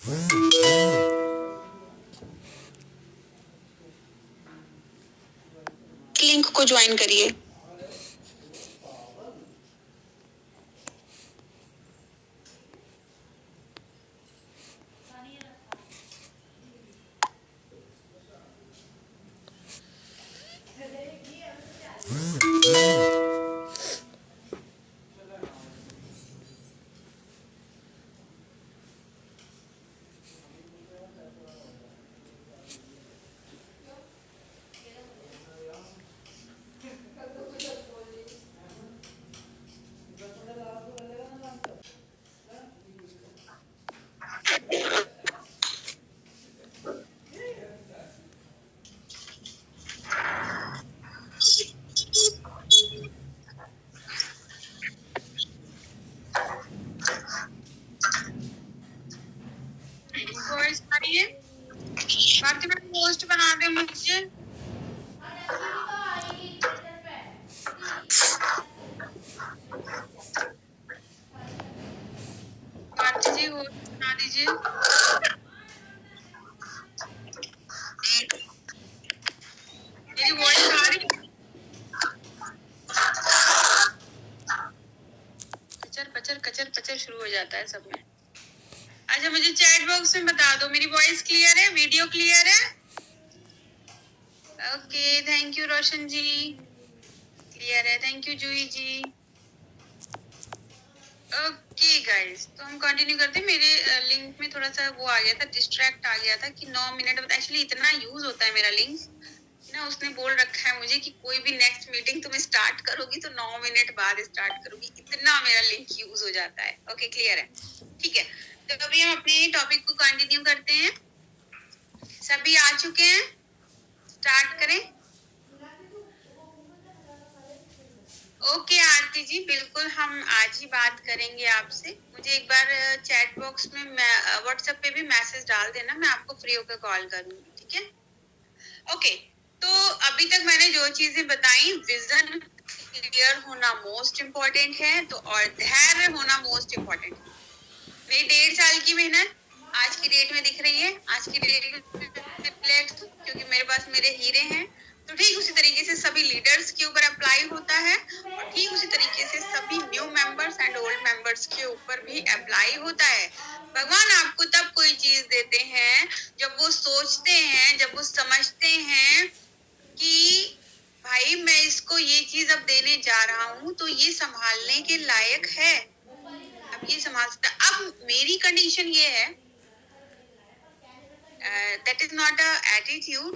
Link को join करिए। बाकी मैं पोस्ट बना दे मुझे। माता जी हो बना दीजिए। मेरी वॉइस आ रही है? कचर पचर कचर पचर शुरू हो जाता है सब में। अच्छा मुझे चैट बॉक्स में बता दो मेरी वॉइस क्लियर है, वीडियो क्लियर है? Okay thank you Roshan ji, clear है। Thank you Juhi ji. Okay guys, तो हम कंटिन्यू करते हैं। मेरे लिंक में थोड़ा सा वो आ गया था, डिस्ट्रैक्ट आ गया था कि 9 मिनट एक्चुअली इतना यूज होता है मेरा लिंक ना, उसने बोल रखा है मुझे कि कोई भी नेक्स्ट मीटिंग तुम स्टार्ट करोगी तो 9 मिनट बाद स्टार्ट करोगी, इतना मेरा लिंक यूज हो जाता है। ओके क्लियर है, ठीक है। तो अभी हम अपने टॉपिक को कंटिन्यू करते हैं। सभी आ चुके हैं, स्टार्ट करें। ओके आरती जी, बिल्कुल हम आज ही बात करेंगे आपसे। मुझे एक बार चैट बॉक्स में व्हाट्सएप पे भी मैसेज डाल देना, मैं आपको फ्री होकर कॉल करूंगी, ठीक है? ओके, तो अभी तक मैंने जो चीजें बताई, विजन क्लियर होना मोस्ट इम्पोर्टेंट है, तो और धैर्य होना मोस्ट इम्पोर्टेंट है। मेरी 1.5 साल की मेहनत आज की डेट में दिख रही है, आज की डेट में रिफ्लेक्ट, क्योंकि मेरे पास मेरे हीरे हैं। तो ठीक उसी तरीके से सभी लीडर्स के ऊपर अप्लाई होता है, और ठीक उसी तरीके से सभी new members and old members के ऊपर भी अप्लाई होता है। भगवान आपको तब कोई चीज देते हैं जब वो सोचते हैं, जब वो समझते हैं कि भाई मैं इसको ये चीज अब देने जा रहा हूँ तो ये संभालने के लायक है, अब ये संभाल सकता। अब मेरी कंडीशन ये है, that is not a attitude,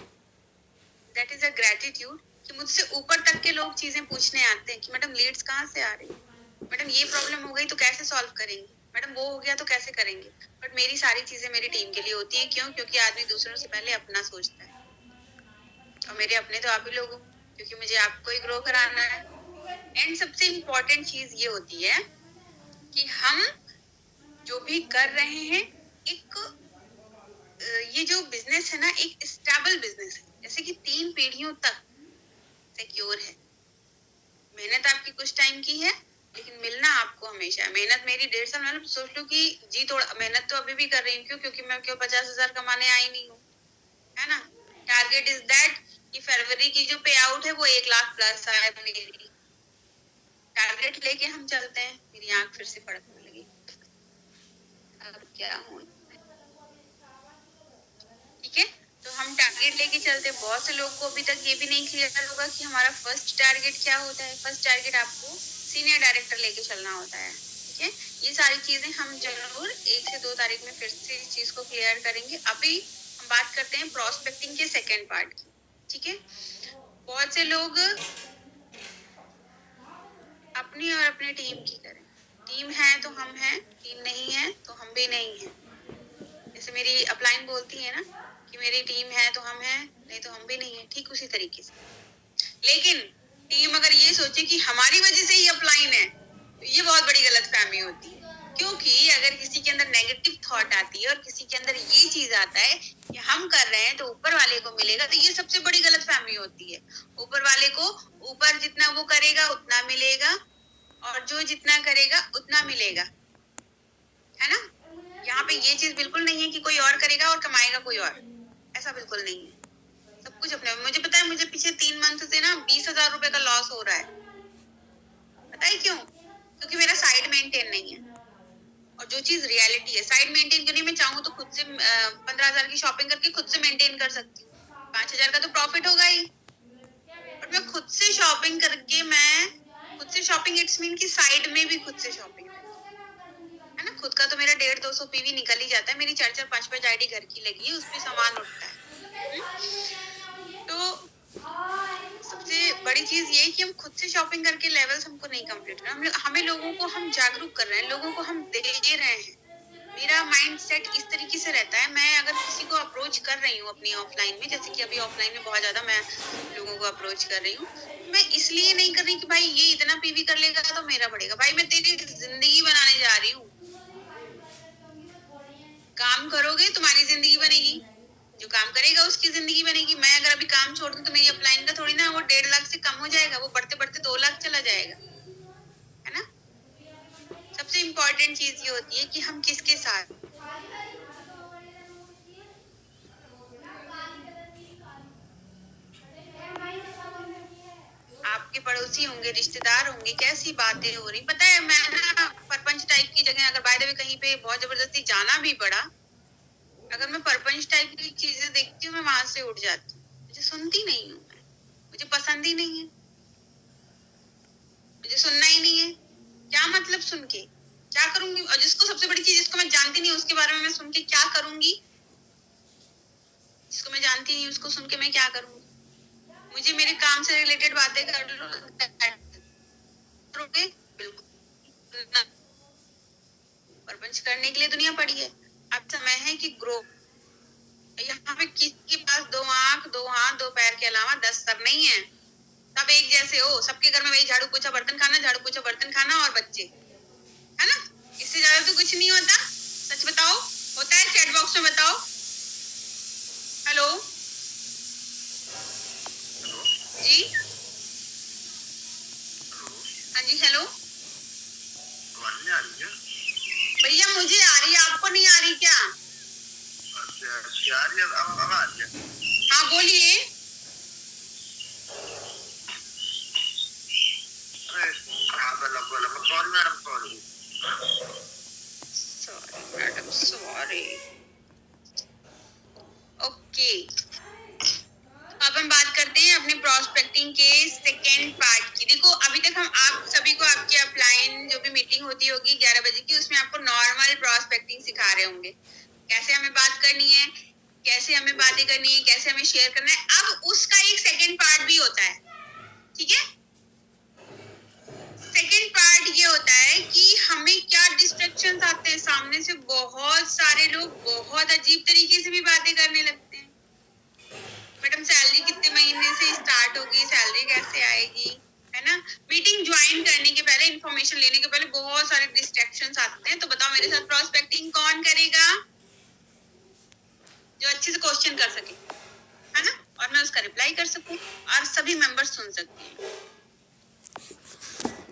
that is a gratitude, कि मुझसे ऊपर तक के लोग चीजें पूछने आते हैं कि मैडम लीड्स कहाँ से आ रही है, मैडम ये प्रॉब्लम हो गई तो कैसे सॉल्व करेंगे, मैडम वो हो गया तो कैसे करेंगे। बट मेरी सारी चीजें मेरी टीम के लिए होती हैं। क्यों? क्योंकि आदमी दूसरों से पहले अपना सोचता है, और मेरे अपने तो आप ही लोग हो, क्योंकि मुझे आपको ही ग्रो कराना है। एंड सबसे इम्पोर्टेंट चीज ये होती है कि हम जो भी कर रहे हैं, एक ये जो बिजनेस है ना, एक स्टेबल बिजनेस है, जैसे कि 3 पीढ़ियों तक सिक्योर है। मेहनत आपकी कुछ टाइम की है, लेकिन मिलना आपको हमेशा है। मेहनत मेरी 1.5 साल, मतलब सोच लो कि जी थोड़ा मेहनत तो अभी भी कर रही हूँ। क्यों? क्योंकि मैं क्यों 50,000 कमाने आई नहीं हूँ, है ना। टारगेट इज दैट कि फरवरी की जो पे आउट है वो 1 लाख प्लस आए। मेरी टारगेट लेके हम चलते हैं। मेरी आंख फिर से फड़कने लगी, अब क्या हूँ, ठीक है। तो हम टारगेट लेके चलते हैं। बहुत से लोग को अभी तक ये भी नहीं क्लियर होगा कि हमारा फर्स्ट टारगेट क्या होता है। फर्स्ट टारगेट आपको सीनियर डायरेक्टर लेके चलना होता है, ठीक है। ये सारी चीजें हम जरूर 1 से 2 तारीख में फिर से इस चीज को क्लियर करेंगे। अभी हम बात करते हैं प्रोस्पेक्टिंग के सेकेंड पार्ट की, ठीक है। बहुत से लोग अपनी और अपने टीम की करें। टीम है तो हम हैं, टीम नहीं है तो हम भी नहीं है। जैसे मेरी अपलाइन बोलती है ना कि मेरी टीम है तो हम हैं, नहीं तो हम भी नहीं है, ठीक उसी तरीके से। लेकिन टीम अगर ये सोचे कि हमारी वजह से ही अपलाइन है, तो ये बहुत बड़ी गलतफहमी होती है। क्योंकि अगर किसी के अंदर नेगेटिव थॉट आती है और किसी के अंदर ये चीज आता है कि हम कर रहे हैं तो ऊपर वाले को मिलेगा, तो ये सबसे बड़ी गलतफहमी होती है। ऊपर वाले को ऊपर जितना वो करेगा उतना मिलेगा, और जो जितना करेगा उतना मिलेगा, है ना। यहाँ पे ये चीज बिल्कुल नहीं है कि कोई और करेगा और कमाएगा कोई और, ऐसा बिल्कुल नहीं है। सब कुछ अपने, मुझे पता है मुझे पीछे 3 मंथ से ना 20,000 रुपए का लॉस हो रहा है। पता है क्यों? क्योंकि मेरा साइड मेंटेन नहीं है। और जो चीज रियलिटी है, साइड मेंटेन करनी, मैं चाहूँ तो खुद से 15,000 की शॉपिंग करके खुद से मेंटेन कर सकती हूँ, 5,000 का तो प्रॉफिट होगा ही। बट मैं खुद से शॉपिंग करके, मैं खुद से शॉपिंग, इट्स मीन कि साइड में भी खुद से शॉपिंग है ना। खुद का तो मेरा 150-200 पीवी निकल ही जाता है, मेरी 4-4 5-5 आईडी घर की लगी है, उस पे सामान उठता है। तो सबसे बड़ी चीज ये है कि हम खुद से शॉपिंग करके लेवल्स हमको नहीं कंप्लीट करना, हमें लोगों को हम जागरूक कर रहे हैं, लोगों को हम दे रहे हैं। मेरा माइंड सेट इस तरीके से रहता है, मैं अगर किसी को अप्रोच कर रही हूँ अपनी ऑफलाइन में, जैसे कि अभी ऑफलाइन में बहुत ज्यादा मैं लोगों को अप्रोच कर रही हूँ, मैं इसलिए नहीं कर रही कि भाई ये इतना पीवी कर लेगा तो मेरा बढ़ेगा। भाई मैं तेरी जिंदगी बनाने जा रही हूँ, काम करोगे तुम्हारी जिंदगी बनेगी, जो काम करेगा उसकी जिंदगी बनेगी। मैं अगर अभी काम छोड़ दूं तो मेरी अपलाइन का थोड़ी ना वो 1.5 लाख से कम हो जाएगा, वो बढ़ते बढ़ते 2 लाख चला जाएगा, है ना। सबसे इम्पोर्टेंट चीज ये होती है कि हम किसके साथ, आपके पड़ोसी होंगे, रिश्तेदार होंगे, कैसी बातें हो रही। पता है मैं ना परपंच टाइप की जगह अगर बाय द वे कहीं पे बहुत जबरदस्ती जाना भी पड़ा, अगर मैं परपंच टाइप की चीजें देखती हूँ मैं वहां से उठ जाती हूँ, मुझे सुनती नहीं हूँ, मुझे पसंद ही नहीं है, मुझे सुनना ही नहीं है। क्या मतलब सुन के क्या करूंगी? और जिसको, सबसे बड़ी चीज, जिसको मैं जानती नहीं उसके बारे में मैं सुन के क्या करूंगी? जिसको मैं जानती नहीं उसको सुन के मैं क्या करूंगी? मुझे मेरे काम से रिलेटेड बातें करोगे, बिल्कुल ना। परपंच करने के लिए दुनिया पड़ी है। अब समय है कि ग्रो। यहाँ पे किसी के पास 2 आंख 2 हाथ 2 पैर के अलावा 10 सर नहीं है। सब एक जैसे हो, सबके घर में वही झाड़ू पोछा बर्तन खाना, झाड़ू पोछा बर्तन खाना और बच्चे, है ना। इससे ज्यादा तो कुछ नहीं होता। सच बताओ, होता है? चैट बॉक्स में बताओ। हेलो जी, हाँ जी, हेलो भैया, मुझे आ रही है, आपको नहीं आ रही क्या? अच्छा, आ रही है, अब आ रही है। हाँ बोलिए। Sorry madam, sorry. ओके, अब हम बात करते हैं अपने प्रोस्पेक्टिंग के सेकेंड पार्ट की। देखो अभी तक हम आप सभी को आपके अपलाइन जो भी मीटिंग होती होगी 11 बजे की, उसमें आपको नॉर्मल प्रोस्पेक्टिंग सिखा रहे होंगे, कैसे हमें बात करनी है, कैसे हमें बातें करनी है, कैसे हमें शेयर करना है। अब उसका एक सेकेंड पार्ट भी होता है, ठीक है। सेकेंड पार्ट ये होता है कि हमें क्या डिस्ट्रैक्शंस आते हैं। सामने से बहुत सारे लोग बहुत अजीब तरीके से भी बातें करने लगते हैं। मैडम सैलरी कितने महीने से स्टार्ट होगी, सैलरी कैसे आएगी, है ना। मीटिंग ज्वाइन करने के पहले, इंफॉर्मेशन लेने के पहले बहुत सारे डिस्ट्रैक्शंस आते हैं। तो बताओ मेरे साथ प्रोस्पेक्टिंग कौन करेगा जो अच्छे से क्वेश्चन कर सके, है ना, और मैं उसका रिप्लाई कर सकूं और सभी मेंबर्स सुन सकते हैं।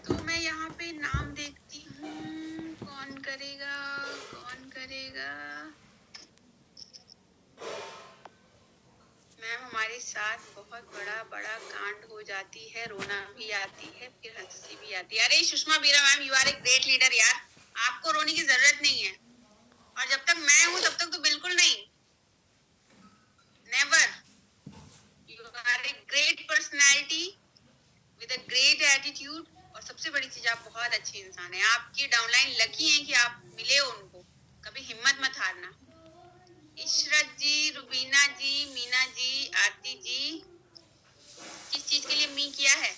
तो मैं यहाँ पे नाम देखती हूँ, कौन करेगा, कौन करेगा। मैम हमारे साथ बहुत बड़ा बड़ा कांड हो जाती है, रोना भी आती है, फिर हंसी भी आती है। अरे सुषमा बीरा ma'am, you are a great leader यार, आपको रोने की जरूरत नहीं है। और जब तक मैं हूँ तब तक तो बिल्कुल नहीं, never. You are a great personality with a great attitude. और सबसे बड़ी चीज, आप बहुत अच्छे इंसान हैं। आपकी डाउनलाइन लकी है कि आप मिले उनको। कभी हिम्मत मत हारना। इशरत जी, रुबीना जी, मीना जी, आरती जी, किस चीज के लिए मी किया है?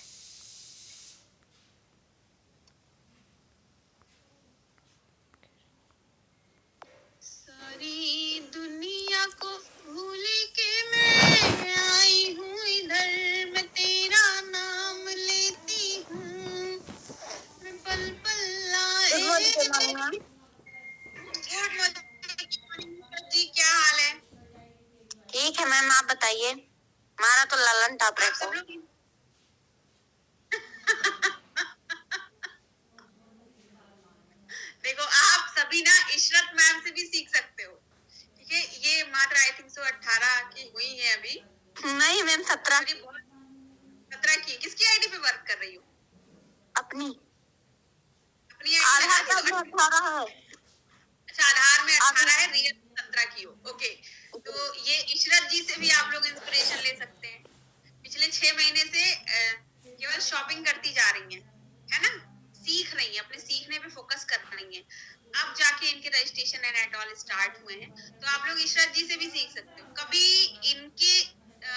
सारी दुनिया को भूल के मैं आई हूँ इधर, मैं तेरा नाम लेती हूँ, मैं पल पल आए। गुड मॉर्निंग जी, क्या हाल है? ठीक है मैम, आप बताइए। हमारा तो ललन टॉप रहता है। देखो आप सभी ना इस इशरत मैम से भी सीख सकते हो, ठीक है। ये मात्र आई थिंक सो 18 की हुई है अभी। नहीं मैम 17 की। किसकी आईडी पे वर्क कर रही हो? अपनी अपनी आधार आईडी कार्ड में 18 है। अच्छा, आधार में 18 है, रियल 17 की हो। ओके, तो ये इशरत जी से भी आप लोग इंस्पिरेशन ले सकते हैं। पिछले 6 महीने से केवल शॉपिंग करती जा रही हैं, है ना, सीख रही हैं, अपने सीखने पे फोकस कर रही हैं। अब जाके इनके रजिस्ट्रेशन एंड ऑल स्टार्ट हुए हैं, तो आप लोग इशरत जी से भी सीख सकते हो। कभी इनके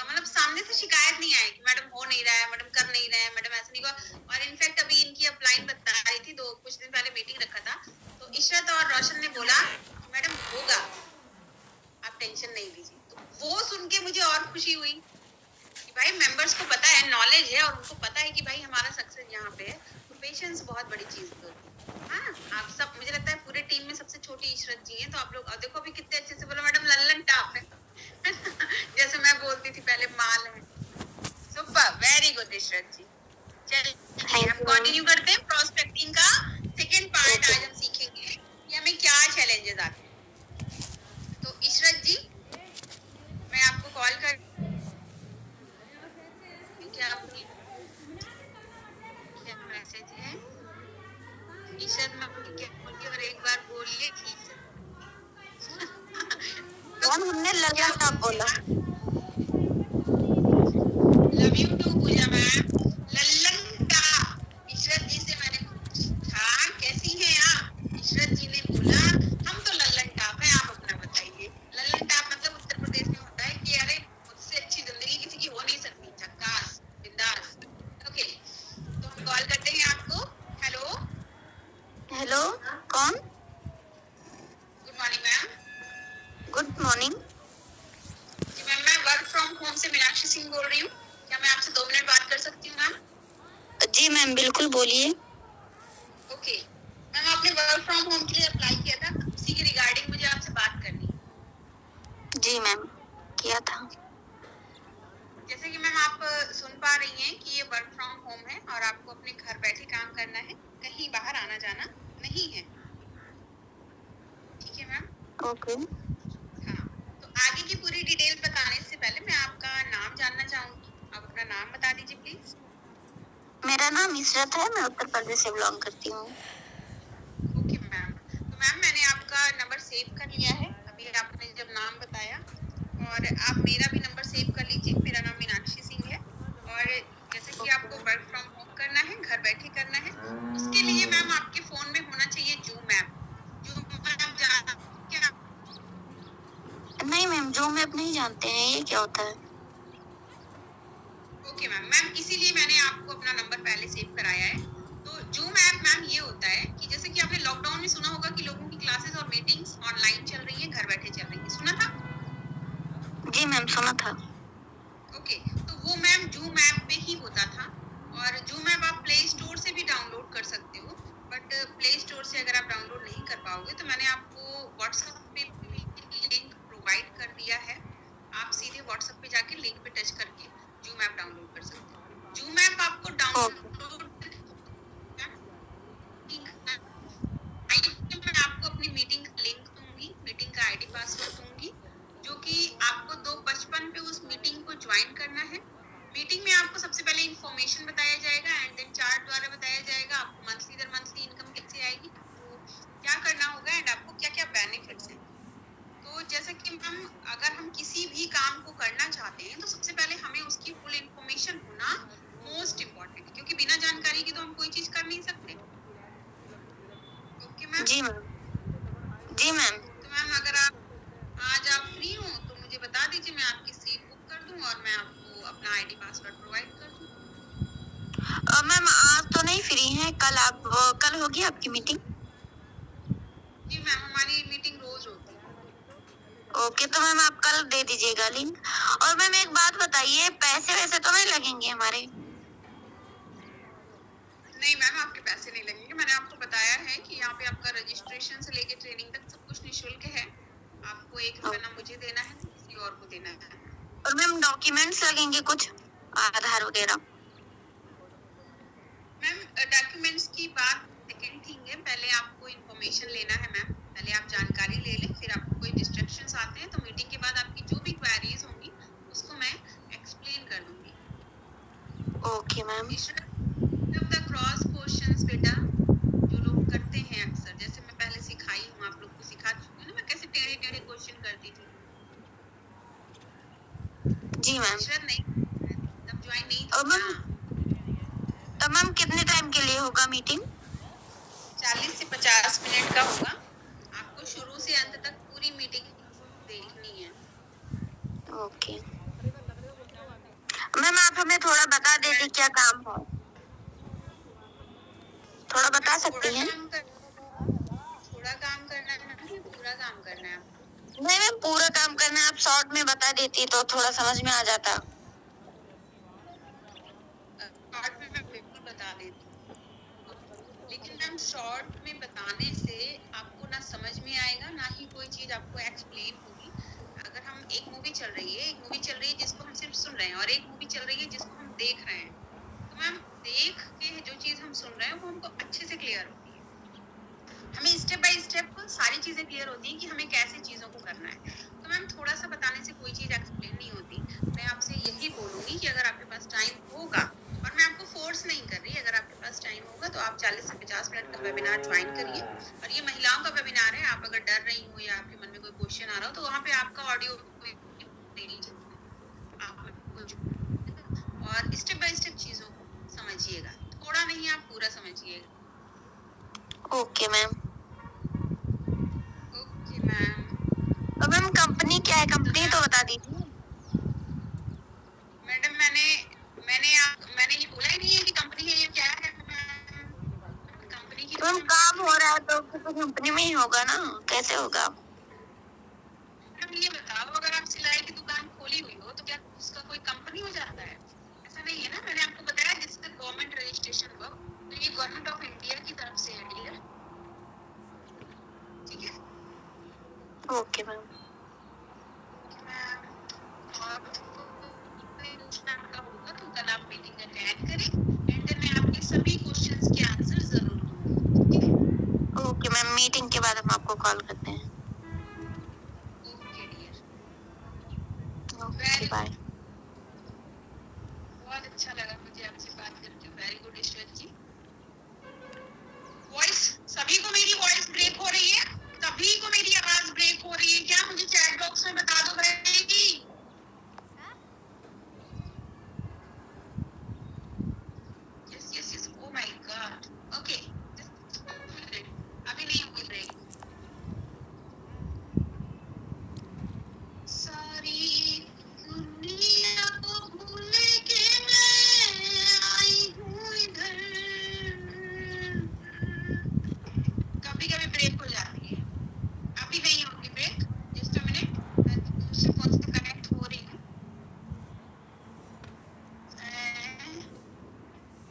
मतलब सामने से शिकायत नहीं आई कि मैडम हो नहीं रहा है, मैडम कर नहीं रहे हैं, मैडम ऐसा नहीं हुआ। और इनफैक्ट अभी इनकी अपलाइन बता रही थी, तो कुछ दिन पहले मीटिंग रखा था, तो इशरत और रोशन ने बोला कि मैडम होगा, आप टेंशन नहीं लीजिए। तो वो सुन के मुझे और खुशी हुई कि भाई मेंबर्स को पता है, नॉलेज है, और उनको पता है कि भाई हमारा सक्सेस यहाँ पे है। तो पेशेंस बहुत बड़ी चीज होती है। हाँ, आप सब, मुझे लगता है पूरे टीम में सबसे छोटी इशरत जी हैं, तो आप लोग देखो अभी कितने अच्छे से बोलो, मैडम लल्लन टाप है जैसे मैं बोलती थी पहले, माल है। सुपर, वेरी गुड इशरत जी। चलिए हम कंटिन्यू करते हैं प्रोस्पेक्टिंग का सेकंड पार्ट। आज हम सीखेंगे कि हमें क्या चैलेंजेस आते हैं। तो इशरत जी, मैं आपको कॉल कर, क्या आपकी क्या मैसेज है? इशरत मैम क्या बोलिए, और एक बार बोलिए ठीक से। मैम हमने लल्लन टाप बोला। Love you too Pooja ma'am. Lallantop Ishrat ji से मैंने पूछा कैसी हैं आप? इशरत जी ने बोला हम तो लल्लन टाप है, आप अपना बताइए। लल्लन टाप मतलब उत्तर प्रदेश में होता है कि अरे मुझसे अच्छी जिंदगी किसी की हो नहीं सकती, झक्कास, बिंदास। ओके, तो हम कॉल करते हैं आपको। हेलो हेलो, कौन? Good morning ma'am. Good morning. जी मैम, मैं वर्क फ्रॉम होम से मीनाक्षी सिंह बोल रही हूँ। क्या मैं आपसे 2 मिनट बात कर सकती हूँ मैम? जी मैम बिल्कुल बोलिए। ओके मैम, आपने वर्क फ्रॉम होम के लिए अप्लाई किया था, उसी के रिगार्डिंग मुझे आपसे बात करनी है। जी मैम किया था। जैसे कि मैम आप सुन पा रही हैं कि ये वर्क फ्रॉम होम है और आपको अपने घर बैठे काम करना है, कहीं बाहर आना जाना नहीं है, ठीक है मैम? ओके। हाँ, तो आगे की पूरी डिटेल बताने से पहले मैं आपका नाम जानना चाहूंगी। आप अपना नाम बता दीजिए प्लीज। मेरा नाम इशरत है, मैं उत्तर प्रदेश से बिलोंग करती हूँ। ओके मैम, तो मैम मैंने आपका नंबर सेव कर लिया है अभी आपने जब नाम बताया, और आप मेरा भी नंबर सेव कर लीजिए। मेरा नाम मीनाक्षी सिंह है, और जैसे कि आपको वर्क फ्रॉम होम करना है, घर बैठे करना है, उसके लिए मैम आपके फोन में होना चाहिए जूम ऐप। जूम ऐप क्या? नहीं मैम, जो मैम नहीं जानते हैं ये क्या होता है? ओके मैम, मैम इसीलिए मैंने आपको अपना नंबर पहले सेव कराया है। तो जूम ऐप मैम ये होता है कि जैसे कि आपने लॉकडाउन में सुना होगा कि लोगों की क्लासेस और मीटिंग्स ऑनलाइन चल रही है, घर बैठे चल रही है, सुना था? जी मैम सुना था। ओके, तो वो मैम जूम ऐप पे ही होता था। और जूम ऐप आप प्ले स्टोर से भी डाउनलोड कर सकते हो, बट प्ले स्टोर से अगर आप डाउनलोड नहीं कर पाओगे तो मैंने आपको व्हाट्सएप पे भी लिंक प्रोवाइड कर दिया है। आप सीधे व्हाट्सएप पे जाके लिंक पे टच करके जूम ऐप डाउनलोड कर सकते हो। जूम ऐप आपको डाउनलोड मैं आपको अपनी मीटिंग का लिंक दूंगी, मीटिंग का आईडी पासवर्ड दूंगी, जो कि आपको 2:55 पे उस मीटिंग को ज्वाइन करना है। मीटिंग में आपको सबसे पहले इंफॉर्मेशन बताया जाएगा एंड देन चार्ट द्वारा बताया जाएगा आपको मंथली दर मंथली इनकम कैसे आएगी, आपको क्या करना होगा एंड आपको क्या क्या बेनिफिट्स हैं। तो जैसे कि मैम अगर हम किसी भी काम को करना चाहते हैं तो सबसे पहले हमें उसकी फुल इंफॉर्मेशन होना मोस्ट इम्पोर्टेंट है, क्योंकि बिना जानकारी के तो हम कोई चीज कर नहीं सकते। Okay ma'am? जी मैम। जी मैम। तो मैम अगर आज आप फ्री हो तो मुझे बता दीजिए, मैं आपकी सीट बुक कर दूं और मैं आपको अपना आईडी पासवर्ड प्रोवाइड कर दूं। मैम आज तो नहीं फ्री हैं, कल आप कल होगी आपकी मीटिंग? जी मैम, हमारी मीटिंग रोज होती है। ओके, तो मैम आप कल दे दीजिएगा लिंक। और मैम एक बात बताइए, पैसे वैसे तो नहीं लगेंगे हमारे? नहीं मैम, आपके पैसे नहीं लगेंगे। मैंने आपको बताया है कि यहाँ पे आपका रजिस्ट्रेशन से लेके ट्रेनिंग तक सब कुछ निःशुल्क है। आपको 1 रुपया ना मुझे देना है, किसी और को देना है। और मैम डॉक्यूमेंट्स लगेंगे कुछ, आधार वगैरह? मैम डॉक्यूमेंट्स की बात सेकंड थिंग है, पहले आपको इन्फॉर्मेशन लेना है मैम। पहले आप जानकारी ले लें, फिर आपको कोई डिस्ट्रैक्शंस आते हैं तो मीटिंग के बाद आपकी जो भी क्वेरीज होंगी उसको मैं एक्सप्लेन कर दूंगी। Okay ma'am. The cross questions बेटा जो लोग करते हैं अक्सर, जैसे मैं पहले सिखाई हूँ, आप लोग को सिखा चुकी हूँ ना मैं कैसे टेढ़े टेढ़े क्वेश्चन करती थी। जी मैम। इशरत नहीं, तब ज्वाइन नहीं और थी मैम, ना। तो मैम कितने टाइम के लिए होगा मीटिंग? 40 से 50 मिनट का होगा। आपको शुरू से अंत तक पूरी मीटिंग देखनी है। ओके मैम, आप हमें थोड़ा बता देती क्या काम है, थोड़ा बता सकती हैं? थोड़ा काम करना है ना कि पूरा काम करना है आपको? नहीं मैम, पूरा काम करना है, आप शॉर्ट में बता देती तो थोड़ा समझ में आ जाता। शॉर्ट में मैं बिल्कुल बता देती हूँ, लेकिन मैम शॉर्ट में बताने से आपको ना समझ में आएगा ना ही कोई चीज आपको एक्सप्लेन होगी। अगर हम एक मूवी चल रही है जिसको हम सिर्फ सुन रहे हैं, और एक मूवी चल रही है जिसको हम देख रहे हैं, तो मैम देख के जो चीज हम सुन रहे हैं वो हमको अच्छे से क्लियर होती है। हमें स्टेप बाय स्टेप सारी चीजें क्लियर होती हैं कि हमें कैसे चीजों को करना है। तो मैम थोड़ा सा बताने से कोई चीज एक्सप्लेन नहीं होती। मैं आपसे यही बोलूंगी कि अगर आपके पास टाइम होगा, और मैं आपको फोर्स नहीं कर रही, अगर आपके पास टाइम होगा तो आप 40 से 50 मिनट का वेबिनार ज्वाइन करिए। और ये महिलाओं का वेबिनार है, आप अगर डर रही हो या आपके मन में कोई क्वेश्चन आ रहा हो तो वहाँ पे आपका ऑडियो और स्टेप बाय स्टेप चीजों को समझिएगा, थोड़ा नहीं आप पूरा समझिएगा। Okay ma'am. Okay ma'am. तो मैम कंपनी क्या है, कंपनी तो बता दीजिए। मैडम मैंने ये बोला ही नहीं है कि कंपनी है, ये क्या है मैम? कंपनी की तो मैम काम हो रहा है तो कंपनी में ही होगा ना, कैसे होगा? मैडम ये बताओ, अगर आप सिलाई की दुकान खोली हुई हो तो क्या उसका कोई कंपनी हो जाता है? ऐसा नहीं है ना। मैंने आपको बताया जिसका गवर्नमेंट रजिस्ट्रेशन हो, तो ये गवर्नमेंट ऑफ इंडिया की तरफ से है डियर, ठीक है? Okay ma'am. मैम और कोई पूछना आपका होगा तो कल आप मीटिंग अटेंड करें, एंड देन मैं आपके सभी क्वेश्चंस के आंसर जरूर दूंगी, ठीक है? ओके मैम, मीटिंग के बाद हम आपको कॉल करते हैं। Okay dear. Okay bye. बहुत अच्छा लगा मुझे आपसे बात करके। Very good Ishwar ji. Voice, सभी को मेरी वॉइस ब्रेक हो रही है? सभी को मेरी आवाज ब्रेक हो रही है क्या? मुझे चैट बॉक्स में बता दो भाई। Yes yes yes, oh my God. Okay, अभी नहीं होगी ब्रेक। सारी दुनिया को भूल के मैं आई हूँ इधर। कभी कभी ब्रेक हो जाती है, अभी नहीं होगी ब्रेक। जस्ट अ मिनट, मैं दूसरे फोन से कनेक्ट हो रही हूँ,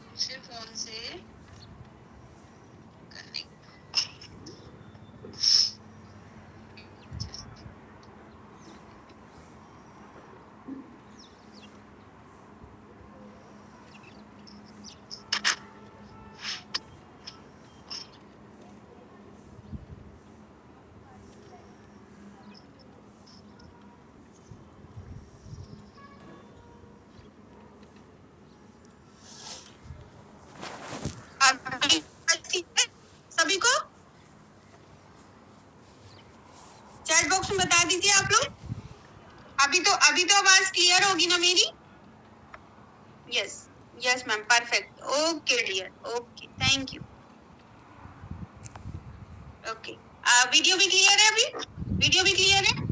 दूसरे फोन से कनेक्ट। सभी को चैट बॉक्स में बता दीजिए आप लोग। अभी तो आवाज क्लियर होगी ना मेरी? Yes yes ma'am, perfect. Okay dear, okay, thank you. Okay, video भी क्लियर है? अभी वीडियो भी क्लियर है?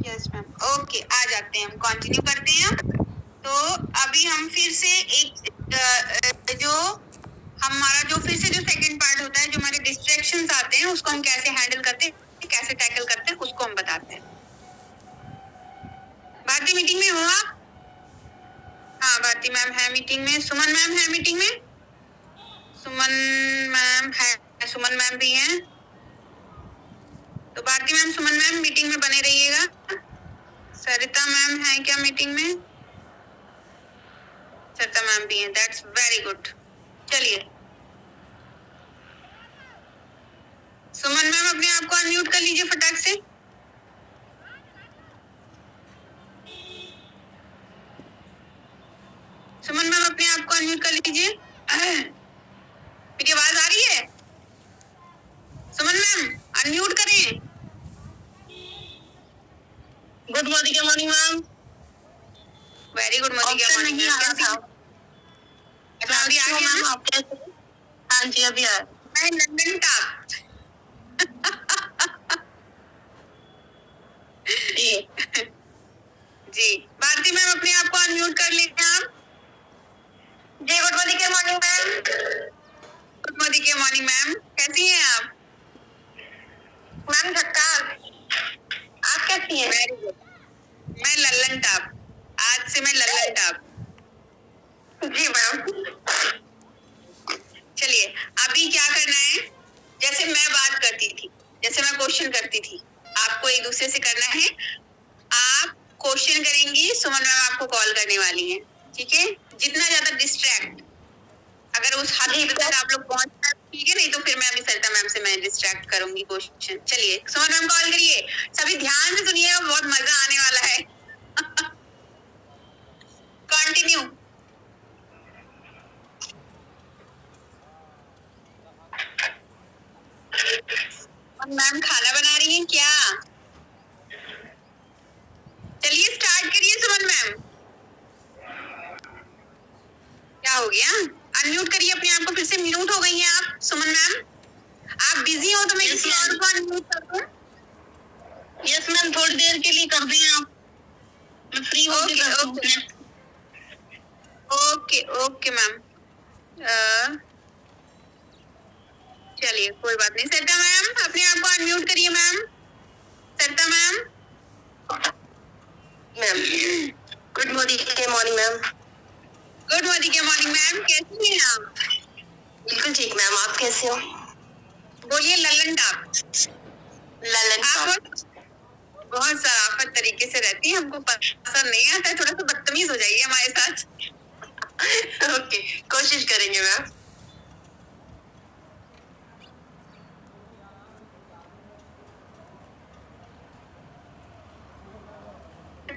यस मैम, ओके, आ जाते हैं, हम कंटिन्यू करते हैं। तो अभी हम फिर से जो फिर से जो सेकंड पार्ट होता है, जो हमारे डिस्ट्रैक्शंस आते हैं उसको हम कैसे हैंडल करते हैं, कैसे टैकल करते हैं, उसको हम बताते हैं। भारतीय मीटिंग में हो आप? हाँ, भारतीय भारती मैम है मीटिंग में, सुमन मैम है मीटिंग में, सुमन मैम है, सुमन मैम भी हैं, तो भारती मैम सुमन मैम मीटिंग में बने रहिएगा। सरिता मैम है क्या मीटिंग में? सरिता मैम भी हैं, दैट्स वेरी गुड। चलिए सुमन मैम अपने आप को अनम्यूट कर लीजिए फटाक से। सुमन मैम अपने आप को अनम्यूट कर लीजिए। मेरी आवाज आ रही है? सुमन मैम अनम्यूट करें। Good morning ma'am. Very good morning नहीं आ रहा था। अभी आ गया ना? आप कैसे? हाँ जी अभी आया। मैं लंदन टॉप। जी भारती मैम अपने आप को अनम्यूट कर लेते हैं आप। जी good morning ma'am. Good morning ma'am, कैसी हैं आप? मैम झक्कार। आप कैसी हैं? Very good. मैं लल्लन टॉप, आज से मैं लल्लन टॉप। जी मैम। चलिए अभी क्या करना है, जैसे मैं बात करती थी, जैसे मैं क्वेश्चन करती थी, आपको एक दूसरे से करना है। आप क्वेश्चन करेंगी, सुमन मैम आपको कॉल करने वाली हैं, ठीक है? जितना ज्यादा डिस्ट्रैक्ट, अगर उस हद तक आप लोग पहुंच जाए ठीक है, नहीं तो फिर मैं अभी सरिता मैम से मैं डिस्ट्रैक्ट करूंगी क्वेश्चन। चलिए सुमन मैम कॉल करिए, सभी ध्यान से सुनिएगा, बहुत मजा आने वाला है। कंटिन्यू। मैम खाना बना रही हैं क्या? चलिए स्टार्ट करिए सुमन मैम। क्या हो गया? अनम्यूट करिए अपने आप को, फिर से म्यूट हो गई हैं आप सुमन मैम। आप बिजी हो तो मैं किसी और को अनम्यूट कर दूं? यस मैम, थोड़ी देर के लिए कर दें आप, मैं फ्री हो ओके ओके ओके मैम। चलिए कोई बात नहीं। सरिता मैम अपने आप को अनम्यूट करिए ma'am. Sarita ma'am. Ma'am good morning ma'am. Good morning ma'am, कैसी हैं आप? बिल्कुल ठीक मैम, आप कैसे हो? बोलिए लल्लन टॉप। ललन आप बहुत सराफत तरीके से रहती है, हमको पसंद नहीं आता है, थोड़ा सा बदतमीज हो जाइए हमारे साथ। ओके कोशिश करेंगे मैम।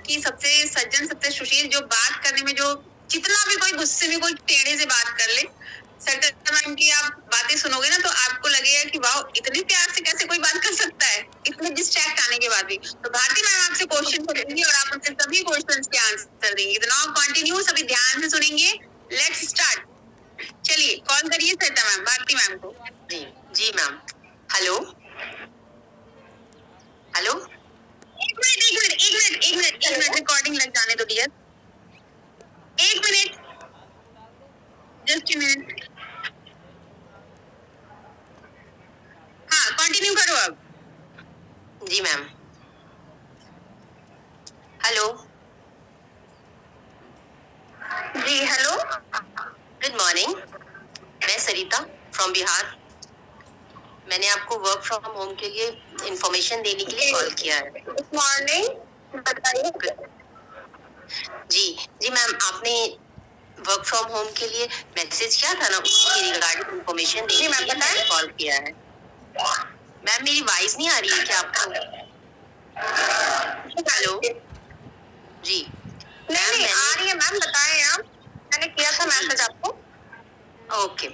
कि सबसे सज्जन सबसे सुशील, जो बात करने में जो जितना भी कोई गुस्से में कोई टेढ़े से बात कर ले, सरिता मैम की आप बातें सुनोगे ना तो आपको लगेगा कि वाह इतने प्यार से कैसे कोई बात कर सकता है, इतने डिस्ट्रैक्ट आने के बाद भी। तो भारती मैम आपसे क्वेश्चन करेंगी और आप उनसे सभी क्वेश्चंस के आंसर देंगे। तो नाउ कंटिन्यू, सभी ध्यान से सुनेंगे। Let's start. चलिए कॉल करिए सरिता मैम भारती मैम को। जी जी मैम। Hello hello. एक मिनट रिकॉर्डिंग लग जाने दो डियर। एक मिनट, जस्ट अ मिनट। हाँ कंटिन्यू करो अब। जी मैम। हेलो जी हेलो। गुड मॉर्निंग, मैं सरिता फ्रॉम बिहार। मैंने आपको वर्क फ्रॉम होम के लिए इंफॉर्मेशन देने के लिए कॉल किया है। गुड मॉर्निंग, बताइए। जी जी मैम, आपने वर्क फ्रॉम होम के लिए मैसेज किया था ना, उसके रिगार्डिंग इंफॉर्मेशन देने के लिए मैंने कॉल किया है। मैम मेरी वॉइस नहीं आ रही है क्या आपको? हेलो जी नहीं आ रही है मैम, बताएं आप। मैंने किया था मैसेज आपको। ओके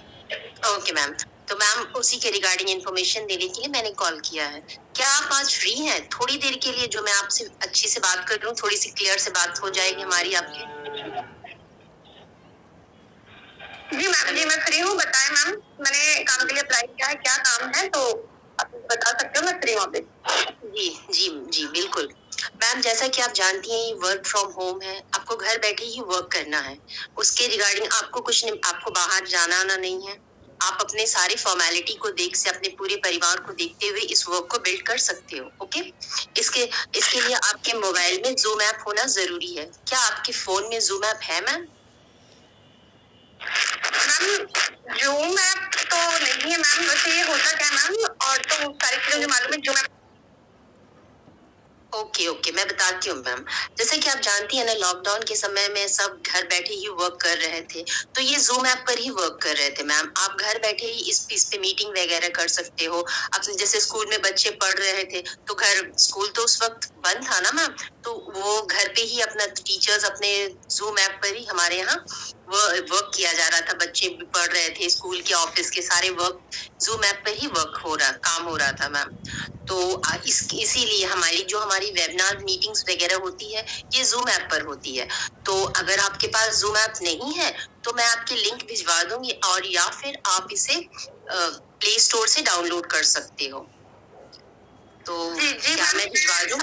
ओके मैम, तो मैम उसी के रिगार्डिंग इंफॉर्मेशन देने के लिए मैंने कॉल किया है। क्या आप आज फ्री हैं थोड़ी देर के लिए, जो मैं आपसे अच्छी से बात कर लूं, थोड़ी सी क्लियर से बात हो जाएगी हमारी आपकी? जी मैम, जी मैं फ्री हूँ, बताएं मैम। मैंने काम के लिए अप्लाई किया है, क्या काम है तो आप बता सकते हो, मैं फ्री हूँ अभी। जी जी जी बिल्कुल मैम, जैसा कि आप जानती हैं ये वर्क फ्रॉम होम है, आपको घर बैठे ही वर्क करना है। उसके रिगार्डिंग आपको कुछ नहीं, आपको बाहर जाना आना नहीं है। आप अपने सारे फॉर्मेलिटी को देख से अपने पूरे परिवार को देखते हुए इस वर्क को बिल्ड कर सकते हो। ओके, इसके लिए आपके मोबाइल में जूम ऐप होना जरूरी है। क्या आपके फोन में जूम ऐप है मैम? मैम जूम ऐप तो नहीं है मैम, वैसे ये होता क्या है मैम, और तो सारी चीजें जो मालूम है जूम ऐप। ओके ओके, मैं बताती हूँ मैम। जैसे कि आप जानती हैं ना, लॉकडाउन के समय में सब घर बैठे ही वर्क कर रहे थे, तो ये जूम ऐप पर ही वर्क कर रहे थे मैम। आप घर बैठे ही इस पे मीटिंग वगैरह कर सकते हो। अपने जैसे स्कूल में बच्चे पढ़ रहे थे, तो घर स्कूल तो उस वक्त बंद था ना मैम, तो वो घर पे ही अपना टीचर्स अपने जूम ऐप पर ही हमारे यहाँ वर्क किया जा रहा था। बच्चे भी पढ़ रहे थे, स्कूल के ऑफिस के सारे वर्क जूम ऐप पर ही काम हो रहा था मैम। तो इसीलिए हमारी वेबिनार मीटिंग्स वगैरह होती है, ये जूम ऐप पर होती है। तो अगर आपके पास जूम ऐप नहीं है तो मैं आपकी लिंक भिजवा दूंगी, और या फिर आप इसे प्ले स्टोर से डाउनलोड कर सकते हो। तो जी क्या मैं भिजवा दूं?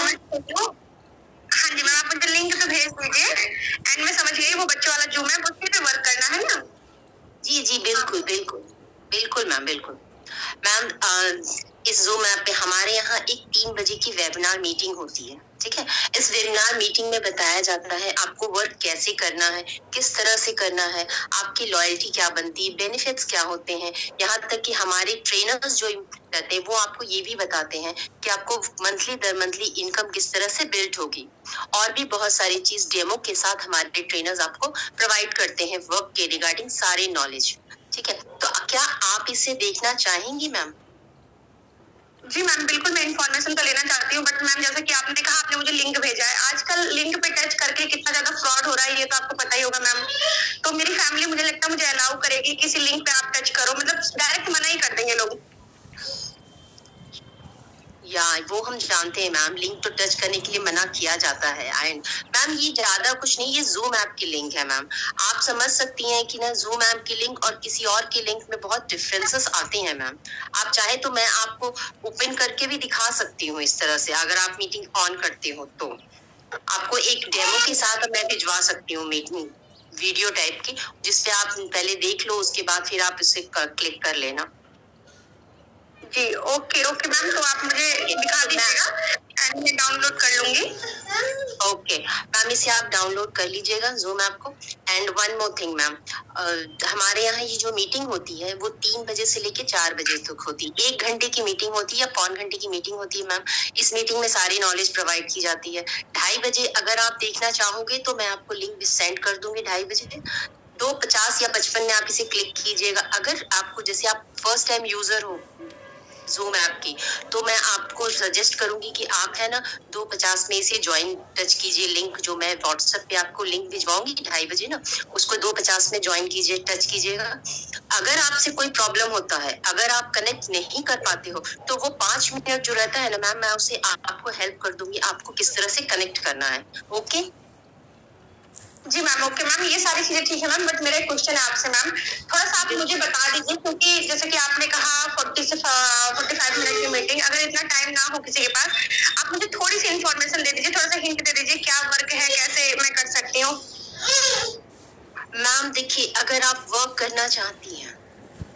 हाँ जी मैम, आप मुझे लिंक तो भेज दीजिए। एंड मैं समझ गई, वो बच्चों वाला जूम है, उसी पे वर्क करना है ना? जी जी बिल्कुल बिल्कुल बिल्कुल मैम, बिल्कुल मैम। इस जूम ऐप पे हमारे यहाँ एक 3 बजे की वेबिनार मीटिंग होती है, ठीक है। इस वेबिनार मीटिंग में बताया जाता है आपको वर्क कैसे करना है, किस तरह से करना है, आपकी लॉयल्टी क्या बनती है, बेनिफिट्स क्या होते हैं। यहाँ तक कि हमारे ट्रेनर्स जो रहते हैं वो आपको ये भी बताते हैं कि आपको मंथली दर मंथली इनकम किस तरह से बिल्ड होगी। और भी बहुत सारी चीज डेमो के साथ हमारे ट्रेनर्स आपको प्रोवाइड करते हैं वर्क के रिगार्डिंग सारे नॉलेज, ठीक है। तो क्या आप इसे देखना चाहेंगी मैम? जी मैम, बिल्कुल मैं इन्फॉर्मेशन तो लेना चाहती हूँ, बट मैम जैसे कि आपने कहा, आपने मुझे लिंक भेजा है। आजकल लिंक पे टच करके कितना ज्यादा फ्रॉड हो रहा है, ये तो आपको पता ही होगा मैम। तो मेरी फैमिली मुझे लगता है मुझे अलाउ करेगी किसी लिंक पे आप टच करो, मतलब डायरेक्ट मना ही कर देंगे लोग। या वो हम जानते हैं मैम, लिंक तो टच करने के लिए मना किया जाता है। एंड मैम ये ज्यादा कुछ नहीं, ये जूम ऐप की लिंक है मैम। आप समझ सकती हैं कि ना, जूम ऐप की लिंक और किसी और की लिंक में बहुत डिफरेंसेस आते हैं मैम। आप चाहे तो मैं आपको ओपन करके भी दिखा सकती हूँ इस तरह से, अगर आप मीटिंग ऑन करते हो तो आपको एक डेमो के साथ मैं भिजवा सकती हूँ मीटिंग वीडियो टाइप की, जिसपे आप पहले देख लो, उसके बाद फिर आप इसे क्लिक कर लेना। जी ओके ओके मैम, तो आप मुझे दिखा दीजिएगा एंड मैं डाउनलोड कर लूंगी। ओके मैम, इसे आप डाउनलोड कर लीजिएगा जूम ऐप को। And one more thing ma'am, हमारे यहाँ ये जो मीटिंग होती है वो 3 बजे से लेके 4 बजे तक होती है। 1 घंटे की मीटिंग होती है या पौन घंटे की मीटिंग होती है मैम। इस मीटिंग में सारी नॉलेज प्रोवाइड की जाती है। 2:30 बजे अगर आप देखना चाहोगे तो मैं आपको लिंक भी सेंड कर दूंगी 2:30 बजे। 2:50 या 55 में आप इसे क्लिक कीजिएगा। अगर आपको, जैसे आप फर्स्ट टाइम यूजर हो जूम ऐप की, तो मैं आपको सजेस्ट करूंगी कि आप है ना 2:50 में इसे ज्वाइन टच कीजिए। लिंक जो मैं व्हाट्सएप पे आपको लिंक भिजवाऊंगी 2:30 बजे ना, उसको 2:50 में ज्वाइन कीजिए, टच कीजिएगा। अगर आपसे कोई प्रॉब्लम होता है, अगर आप कनेक्ट नहीं कर पाते हो, तो वो 5 मिनट जो रहता है ना मैम, मैं उसे आपको हेल्प कर दूंगी, आपको किस तरह से कनेक्ट करना है। ओके जी मैम, ओके मैम, ये सारी चीजें ठीक है मैम, बट मेरा एक क्वेश्चन है आपसे मैम। थोड़ा सा आप मुझे बता दीजिए, क्योंकि जैसे कि आपने कहा 40 से 45 मिनट की मीटिंग, अगर इतना टाइम ना हो किसी के पास, आप मुझे थोड़ी सी इन्फॉर्मेशन दे दीजिए, थोड़ा सा हिंट दे दीजिए, क्या वर्क है, कैसे मैं कर सकती हूँ। मैम देखिए, अगर आप वर्क करना चाहती हैं,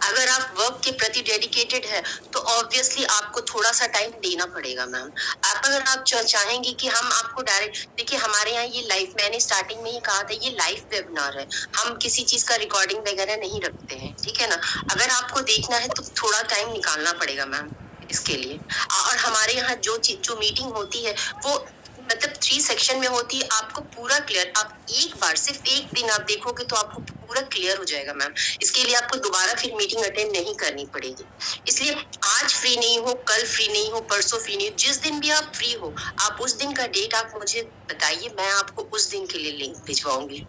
अगर आप वर्क के प्रति डेडिकेटेड है, तो ऑब्वियसली आपको थोड़ा सा टाइम देना पड़ेगा मैम। आप चाहेंगे कि हम आपको डायरेक्ट, देखिए हमारे यहाँ ये लाइव, मैंने स्टार्टिंग में ही कहा था, ये लाइव वेबिनार है, हम किसी चीज का रिकॉर्डिंग वगैरह नहीं रखते हैं, ठीक है ना। अगर आपको देखना है तो थोड़ा टाइम निकालना पड़ेगा मैम इसके लिए। और हमारे यहाँ जो मीटिंग होती है वो मतलब 3 सेक्शन में होती है, आपको पूरा क्लियर, आप एक बार सिर्फ एक दिन आप देखोगे तो आपको पूरा क्लियर हो जाएगा मैम। इसके लिए आपको दोबारा फिर मीटिंग अटेंड नहीं करनी पड़ेगी। इसलिए आज फ्री नहीं हो, कल फ्री नहीं हो, परसों फ्री नहीं हो, जिस दिन भी आप फ्री हो, आप उस दिन का डेट आप मुझे बताइए, मैं आपको उस दिन के लिए लिंक भिजवाऊंगी।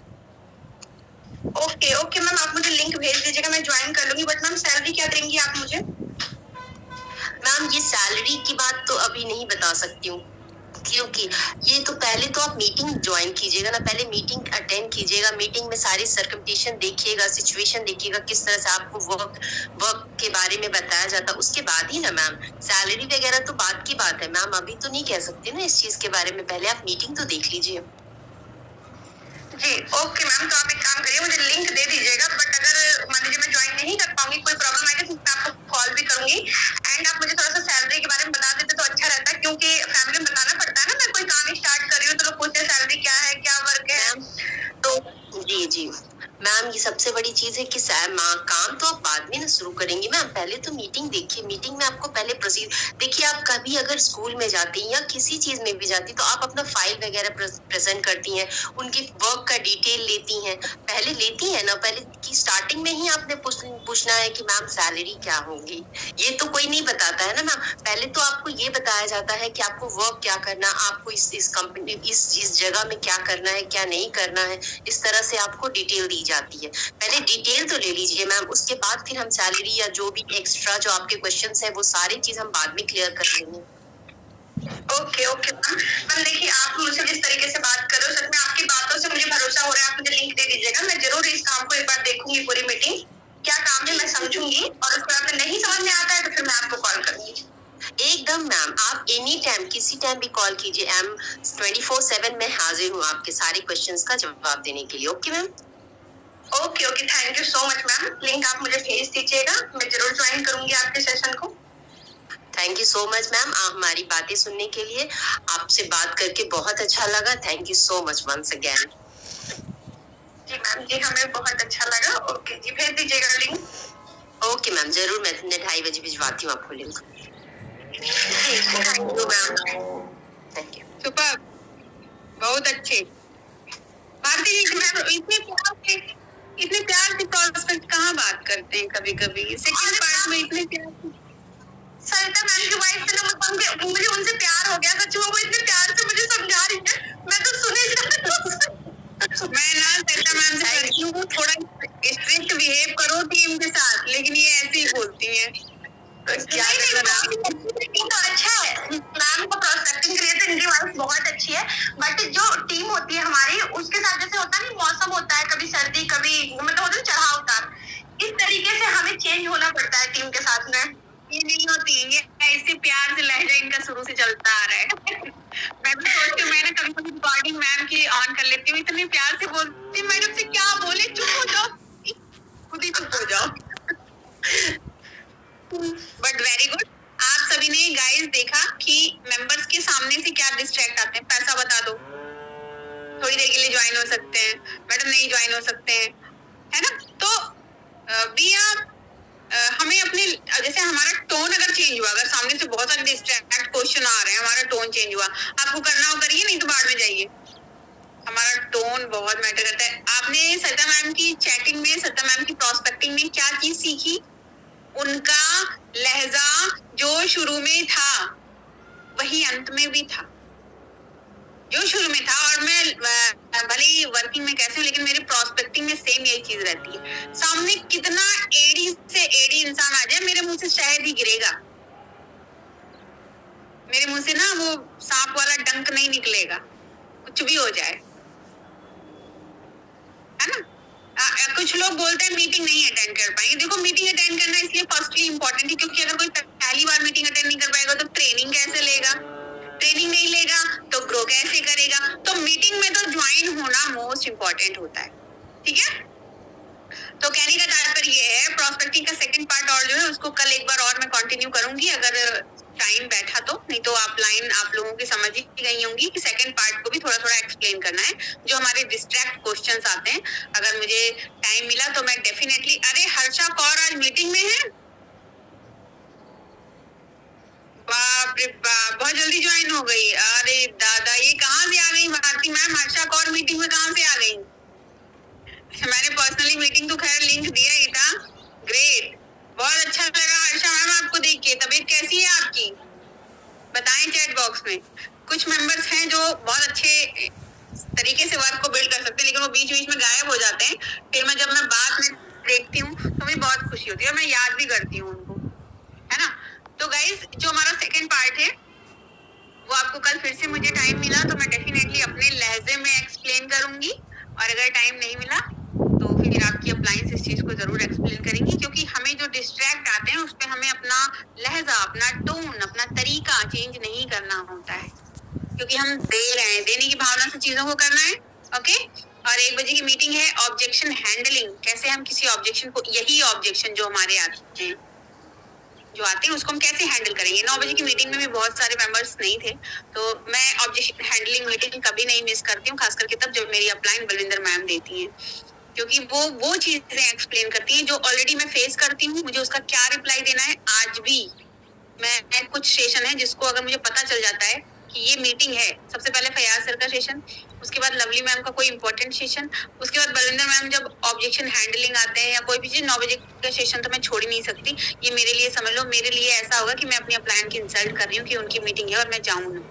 ओके ओके मैम, आप मुझे लिंक भेज दीजिएगा, मैं ज्वाइन कर लूंगी। बट मैम सैलरी क्या देंगी आप मुझे? मैम ये सैलरी की बात तो अभी नहीं बता सकती हूँ, क्योंकि ये तो पहले तो आप मीटिंग ज्वाइन कीजिएगा ना, पहले मीटिंग अटेंड कीजिएगा, मीटिंग में सारी सर्कमस्टेंस देखिएगा, सिचुएशन देखिएगा, किस तरह से आपको वर्क के बारे में बताया जाता, उसके बाद ही ना मैम सैलरी वगैरह तो बात की बात है मैम, अभी तो नहीं कह सकते ना इस चीज के बारे में, पहले आप मीटिंग तो देख लीजिए। जी ओके मैम, तो आप एक काम करिए, मुझे लिंक दे दीजिएगा, बट अगर मान लीजिए मैं ज्वाइन नहीं कर पाऊंगी, कोई प्रॉब्लम आएगी तो मैं आपको कॉल भी करूंगी। एंड आप मुझे थोड़ा सा सैलरी के बारे में बता देते तो अच्छा रहता है, क्योंकि फैमिली में बताना पड़ता है ना, मैं कोई काम स्टार्ट कर रही हूँ तो लोग पूछते हैं सैलरी क्या है, क्या वर्क है। तो जी जी मैम, ये सबसे सबसे बड़ी चीज है कि काम तो आप बाद में ना शुरू करेंगे मैम, पहले तो मीटिंग देखिए, मीटिंग में आपको पहले प्रोसीड देखिए। आप कभी अगर स्कूल में जाती हैं या किसी चीज में भी जाती तो आप अपना फाइल वगैरह प्रेजेंट करती हैं, उनकी वर्क का डिटेल लेती हैं, पहले लेती हैं ना, पहले की स्टार्टिंग में ही आपने पूछना है कि मैम सैलरी क्या होगी। ये तो कोई नहीं बताता है ना मैम, पहले तो आपको ये बताया जाता है कि आपको वर्क क्या करना, आपको इस कंपनी इस जगह में क्या करना है, क्या नहीं करना है, इस तरह से आपको डिटेल दी जाती है। पहले डिटेल तो ले लीजिए मैम, उसके बाद फिर हम सैलरी या जो भी एक्स्ट्रा जो आपके क्वेश्चंस है वो सारी चीज हम बाद में क्लियर कर लेंगे। ओके ओके मैम, देखिए आप मुझसे जिस तरीके से बात कर रहे हो, सच में आपकी बातों से मुझे भरोसा हो रहा है। आप मुझे लिंक दे दीजिएगा, मैं जरूर इस काम को एक बार देखूंगी, पूरी मीटिंग क्या काम है मैं समझूंगी, और उसके बाद नहीं समझ में आता है तो फिर मैं आपको कॉल करूंगी। एकदम मैम, आप एनी टाइम किसी टाइम भी कॉल कीजिए, 24/7 में हाजिर हूँ आपके सारे क्वेश्चंस का जवाब देने के लिए। Okay ma'am. Okay okay, thank you so much ma'am, link आप मुझे भेज दीजिएगा, मैं जरूर ज्वाइन करूंगी आपके सेशन को। Thank you so much ma'am, आप हमारी बातें सुनने के लिए, आपसे बात करके बहुत अच्छा लगा। Thank you so much once again. जी मैम, जी हमें बहुत अच्छा लगा। ओके जी, भेज दीजिएगा लिंक। ओके मैम, जरूर मैं 2:30 बजे भिजवाती हूँ आपको link. Thank you ma'am. Thank you. Super, बहुत अच्छे। भारती जी मैम, इतने प्यार से प्रोस्पेक्ट कहाँ बात करते हैं कभी कभी, सेकंड पार्ट में इतने प्यार से। सरिता मैम की वाइफ से ना मुझे उनसे प्यार हो गया, सच में वो इतने प्यार से मुझे समझा रही है, मैं तो सुने जा रही हूँ। मैं ना सरिता मैम से कहती हूँ थोड़ा स्ट्रिक्ट बिहेव करो टीम के साथ, लेकिन ये ऐसे ही बोलती हैं। क्या तो अच्छा है मैम को प्रोस्पेक्टिंग के लिए, तो इनकी वाइफ बहुत अच्छी है, बट जो टीम होती है हमारी उसके साथ जैसे होता है नहीं, मौसम होता है कभी सर्दी कभी मतलब होता है चढ़ाव उतार, इस तरीके से हमें चेंज होना पड़ता है टीम के साथ में। ये नहीं होती, ये ऐसे प्यार से लहजा इनका शुरू से चलता आ रहा है। मैं भी सोचती हूँ, मैंने कभी कभी रिकॉर्डिंग मैम की ऑन कर लेती हूँ, इतने प्यार से बोलती, मैडम से क्या बोले, चुप हो जाओ, खुद ही चुप हो जाओ। बट वेरी गुड, आप सभी ने गाइस देखा कि मेंबर्स के सामने से क्या डिस्ट्रैक्ट आते हैं। पैसा बता दो, थोड़ी देर के लिए ज्वाइन हो सकते हैं, मैडम नहीं ज्वाइन हो सकते हैं, है ना। तो हमें अपने जैसे हमारा टोन अगर चेंज हुआ, अगर सामने से बहुत सारे डिस्ट्रैक्ट क्वेश्चन आ रहे हैं, हमारा टोन चेंज हुआ, आपको करना हो करिए, नहीं तो बाद में जाइए। हमारा टोन बहुत मैटर करता है। आपने सरिता मैम की चैटिंग में, सरिता मैम की प्रोस्पेक्टिंग में क्या चीज सीखी? उनका लहजा जो शुरू में था वही अंत में भी था, जो शुरू में था। और मैं भले ही वर्किंग में कैसे हूँ, लेकिन मेरी प्रोस्पेक्टिंग में सेम यही चीज रहती है। सामने कितना एड़ी से एड़ी इंसान आ जाए, मेरे मुंह से शहद ही गिरेगा, मेरे मुंह से ना वो सांप वाला डंक नहीं निकलेगा, कुछ भी हो जाए, है ना। कुछ लोग बोलते हैं मीटिंग नहीं अटेंड कर पाएंगे। देखो, मीटिंग अटेंड करना इसलिए फर्स्टली इंपॉर्टेंट है क्योंकि अगर कोई पहली बार मीटिंग अटेंड नहीं कर पाएगा तो ट्रेनिंग कैसे लेगा, ट्रेनिंग नहीं लेगा तो ग्रो कैसे करेगा। तो मीटिंग में तो ज्वाइन होना मोस्ट इंपॉर्टेंट होता है, ठीक है। तो कहने का तात्पर्य ये है, प्रोस्पेक्टिंग का सेकंड पार्ट और जो है उसको कल एक बार और मैं कंटिन्यू करूंगी, अगर टाइम बैठा तो, नहीं तो आप लोगों की समझ ही गई होंगी कि सेकंड पार्ट को भी थोड़ा थोड़ा एक्सप्लेन करना है, जो हमारे डिस्ट्रैक्ट क्वेश्चंस आते हैं। अगर मुझे टाइम मिला तो मैं डेफिनेटली, अरे हर्षा कौर आज मीटिंग में है, बाप रे बाप, बहुत जल्दी ज्वाइन हो गई। अरे दादा, ये कहाँ से आ गई भारती मैम, हर्षा कौर मीटिंग में कहाँ से आ गई? मैंने पर्सनली मीटिंग तो खैर लिंक दिया ही था। ग्रेट, बहुत अच्छा लगा हर्षा मैम आपको देख के। तबीयत कैसी है आपकी, बताएं चैट बॉक्स में। कुछ मेंबर्स हैं जो बहुत अच्छे तरीके से वर्क को बिल्ड कर सकते हैं, लेकिन वो बीच बीच में गायब हो जाते हैं। फिर मैं जब मैं बाद में देखती हूँ तो मुझे बहुत खुशी होती है और मैं याद भी करती हूँ उनको, है ना। तो गाइस, जो हमारा सेकंड पार्ट है वो आपको कल फिर से मुझे टाइम मिला तो मैं डेफिनेटली अपने लहजे में एक्सप्लेन करूंगी, और अगर टाइम नहीं मिला तो फिर आपकी अप्लायंस इस चीज को जरूर एक्सप्लेन करेंगी, क्योंकि हमें जो डिस्ट्रैक्ट आते हैं उस पर हमें अपना लहजा, अपना टोन, अपना तरीका चेंज नहीं करना होता है, क्योंकि हम दे रहे हैं, देने की भावना से चीजों को करना है। ओके, और 1 बजे की मीटिंग है ऑब्जेक्शन हैंडलिंग, कैसे हम किसी ऑब्जेक्शन को, यही ऑब्जेक्शन जो हमारे आते हैं उसको हम कैसे हैंडल करेंगे। 9 बजे की मीटिंग में भी बहुत सारे मेंबर्स नहीं थे, तो मैं ऑब्जेक्शन हैंडलिंग मीटिंग कभी नहीं मिस करती हूँ, खास करके तब जब मेरी अपलाइन बलविंदर मैम देती हैं। क्योंकि वो चीजें एक्सप्लेन करती हैं जो ऑलरेडी मैं फेस करती हूँ, मुझे उसका क्या रिप्लाई देना है। आज भी मैं कुछ सेशन है जिसको अगर मुझे पता चल जाता है कि ये मीटिंग है, सबसे पहले फयाज सर का सेशन, उसके बाद लवली मैम का कोई इंपॉर्टेंट सेशन, उसके बाद बलिंदर मैम जब ऑब्जेक्शन हैंडलिंग आते हैं या कोई भी चीज, 9 बजे का सेशन तो मैं छोड़ ही नहीं सकती। ये मेरे लिए समझ लो, मेरे लिए ऐसा होगा कि मैं अपनी अपलायन की इंसल्ट कर रही हूँ कि उनकी मीटिंग है और मैं जाऊँ ना,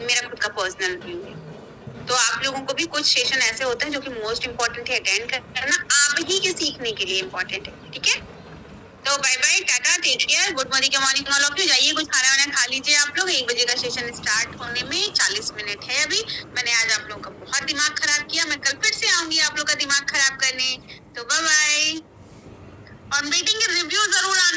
मेरा खुद का पर्सनल व्यू है। तो आप लोगों को भी कुछ सेशन ऐसे होते हैं जो कि मोस्ट इम्पोर्टेंट है अटेंड करना, आप ही के सीखने के लिए इम्पोर्टेंट है, ठीक है। तो bye bye, ta-ta, take care, good morning all of you. जाइए कुछ खाना वाना खा लीजिए आप लोग, 1 बजे का सेशन स्टार्ट होने में 40 मिनट है अभी। मैंने आज आप लोगों का बहुत दिमाग खराब किया, मैं कल फिर से आऊंगी आप लोग का दिमाग खराब करने। तो बाय बाय, और मीटिंग के रिव्यू जरूर आना।